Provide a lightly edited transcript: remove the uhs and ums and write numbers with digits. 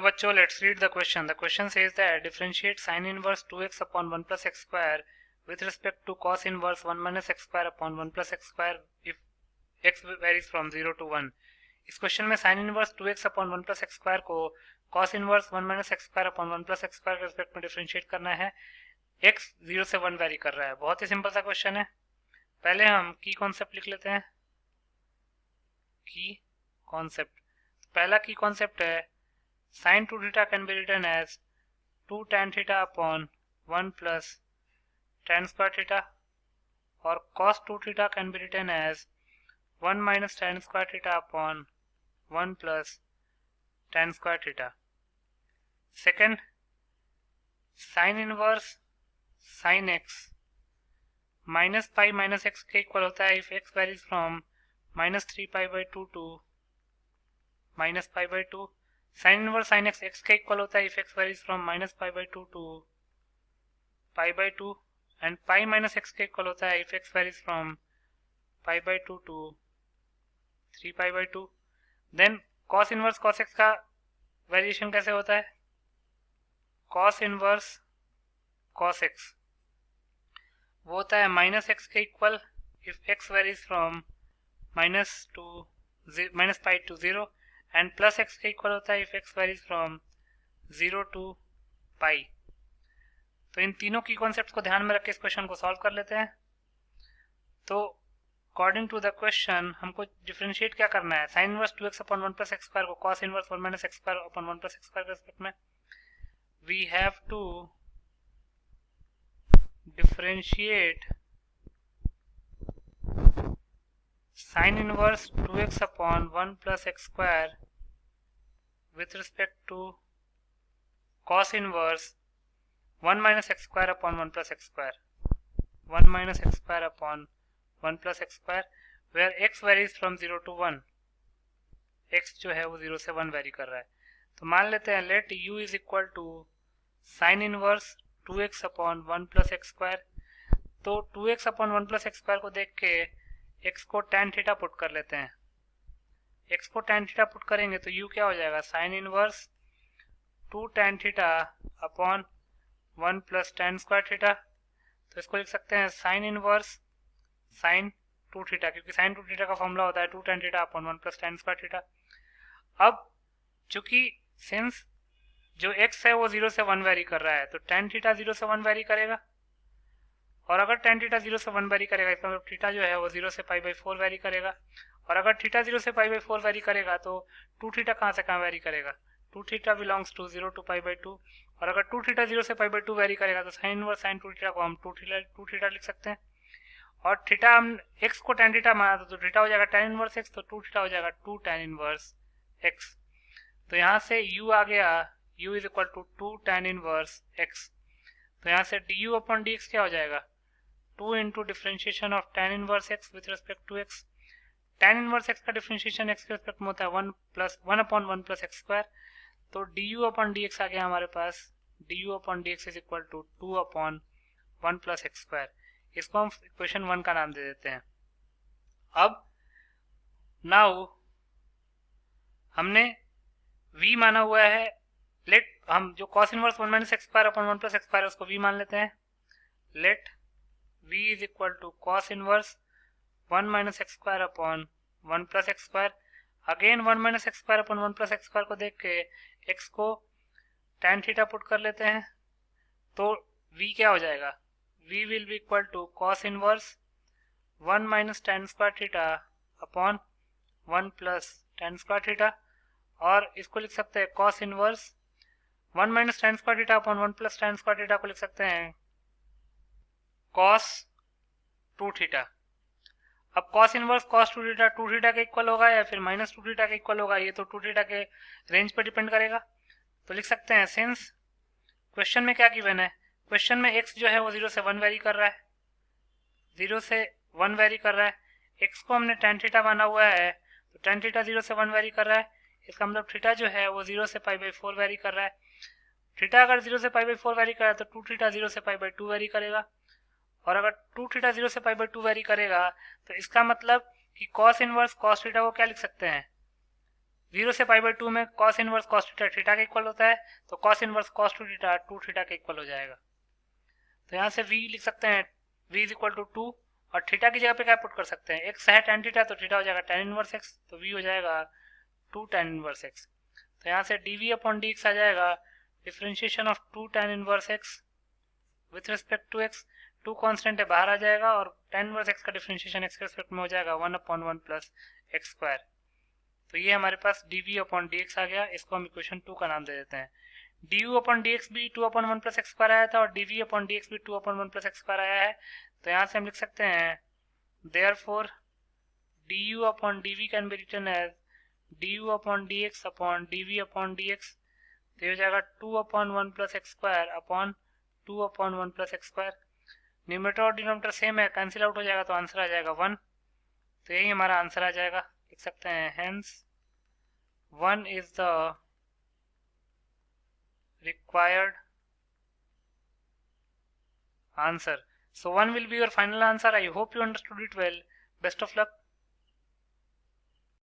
बच्चों let's read the question. The question says that differentiate sin inverse 2x upon 1 plus x square with respect to cos inverse 1 minus x square upon 1 plus x square if x varies from 0 to 1. इस question में sin inverse 2x upon 1 plus x square को cos inverse 1 minus x square upon 1 plus x square के respect में differentiate करना है. x 0 से 1 very कर रहा है. बहुत ही सिंपल सा क्वेश्चन है. पहले हम की कॉन्सेप्ट लिख लेते हैं. की कॉन्सेप्ट, पहला की कॉन्सेप्ट है sin 2 theta can be written as 2 tan theta upon 1 plus tan square theta, और cos 2 theta can be written as 1 minus tan square theta upon 1 plus tan square theta. Second, sin inverse sin x minus pi minus x के equal होता है if x varies from minus 3 pi by 2 to minus pi by 2. sin inverse sin x x के equal होता है if x varies from minus pi by 2 to pi by 2, and pi minus x के equal होता है if x varies from pi by 2 to 3 pi by 2. then cos inverse cos x का variation कैसे होता है? cos inverse cos x वो होता है minus x के equal if x varies from minus pi to 0, and plus x के equal होता है if x varies from 0 to pi. तो इन तीनों की कॉन्सेप्ट्स को ध्यान में रख के इस क्वेश्चन को सॉल्व कर लेते हैं. तो अकॉर्डिंग टू द क्वेश्चन हमको डिफरेंशिएट क्या करना है? Sine inverse 2x upon 1 plus x square को cos inverse 1 minus x square upon 1 plus x square के रिस्पेक्ट में we have to differentiate sin inverse 2x upon 1 plus x square with respect to cos inverse 1 minus x square upon 1 plus x square, 1 minus x square upon 1 plus x square, where x varies from 0 to 1. x जो है वो 0 से 1 very कर रहा है. तो मान लेते हैं let u is equal to sin inverse 2x upon 1 plus x square. तो 2x upon 1 plus x square को देख के x को tan थीटा पुट कर लेते हैं. x को tan थीटा पुट करेंगे तो u क्या हो जाएगा? Sine inverse 2 tan theta upon 1 plus tan square theta. तो इसको लिख सकते हैं साइन इनवर्स साइन 2 थीटा, क्योंकि साइन 2 थीटा का फॉर्मूला होता है 2 tan theta upon 1 plus tan square theta. अब चूंकि सिंस जो x है वो 0 से 1 वेरी कर रहा है तो tan थीटा 0 से 1 वेरी करेगा, और अगर tan थीटा 0 से 1 वेरी करेगा इसका मतलब थीटा जो है वो 0 से पाई बाई 4 वेरी करेगा, और अगर थीटा 0 से पाई बाई 4 वेरी करेगा तो 2 थीटा कहाँ से कहाँ वेरी करेगा? 2 theta belongs to 0 to pi by 2, और अगर 2 थीटा 0 से पाई बाई 2 वेरी करेगा तो साइन इनवर्स साइन 2 थीटा को हम 2 थीटा लिख सकते हैं, और थीटा हम x को tan थीटा माना तो थीटा हो जाएगा tan इनवर्स x, तो 2 थीटा हो जाएगा 2 tan इनवर्स x. तो यहाँ से u आ गया, u is equal to 2 tan inverse x. तो यहाँ से du अपॉन dx क्या हो जाएगा? 2 into differentiation of tan inverse x with respect to x. tan inverse x का डिफरेंशिएशन x के रिस्पेक्ट में होता है 1 अपॉन 1 प्लस एक्स स्क्वायर. तो du अपॉन dx आ गया हमारे पास. du upon dx is equal to 2 upon 1 plus x square. इसको हम इक्वेशन 1 का नाम दे देते हैं. अब नाउ हमने v माना हुआ है, लेट हम जो cos inverse 1 minus x square upon 1 plus x square है उसको v मान लेते हैं. Let v is equal to cos inverse 1 minus x square upon 1 plus x square. Again 1 minus x square upon 1 plus x square को देख के x को tan theta put कर लेते हैं तो v क्या हो जाएगा? v will be equal to cos inverse 1 minus tan square theta upon 1 plus tan square theta, और इसको लिख सकते हैं cos inverse 1 minus tan square theta upon 1 plus tan square theta को लिख सकते हैं cos 2 थीटा. अब cos inverse cos 2 theta 2 theta के इक्वल होगा या फिर माइनस 2 थीटा के इक्वल होगा, ये तो 2 थीटा के रेंज पर डिपेंड करेगा. तो लिख सकते हैं सिंस क्वेश्चन में क्या गिवन है? क्वेश्चन में x जो है वो 0 से 1 वेरी कर रहा है, 0 से 1 वेरी कर रहा है. x को हमने tan थीटा माना हुआ है तो tan थीटा 0 से 1 वेरी कर रहा है. इसका मतलब थीटा जो है वो 0 से पाई बाई 4 वेरी कर रहा है. थीटा अगर 0 से पाई बाई 4 वेरी कर रहा है तो 2 थीटा 0 से पाई बाई 2 वेरी करेगा, और अगर 2 थीटा 0 से पाई बाई 2 वेरी करेगा तो इसका मतलब कि cos इनवर्स cos थीटा को क्या लिख सकते हैं? 0 से पाई बाई 2 में cos inverse cos theta theta के इक्वल होता है, तो कॉस इनवर्स कॉस 2 थीटा के इक्वल हो जाएगा। तो यहाँ से v लिख सकते हैं v इज इक्वल टू 2, और थीटा की जगह पे क्या पुट कर सकते हैं, x है tan थीटा, तो थीटा हो जाएगा tan इनवर्स x, तो v हो जाएगा 2 tan इनवर्स x। तो यहाँ से dv अपॉन dx आ जाएगा differentiation of 2 tan inverse x with respect to x, 2 constant है बाहर आ जाएगा, और tan इनवर्स x का डिफरेंशिएशन x के रिस्पेक्ट में हो जाएगा 1/1 प्लस एक्स स्क्वायर। तो ये हमारे पास dv अपॉन dx आ गया, इसको हम इक्वेशन 2 का नाम दे देते हैं। du अपॉन dx भी 2/1 प्लस एक्स स्क्वायर आया था, और dv अपॉन dx भी 2/1 प्लस एक्स स्क्वायर आया है। तो यहाँ से हम लिख सकते हैं therefore du upon dv can be written as du upon dx upon dv upon dx। तो ये हो जाएगा 2/1 plus x square upon 2/1 plus x square. Numerator और डिनोमिनेटर सेम है, कैंसिल आउट हो जाएगा, तो आंसर आ जाएगा 1। तो यही हमारा आंसर आ जाएगा, लिख सकते हैं hence 1 is the required answer. So 1 will be your final answer. I hope you understood it well. Best of luck.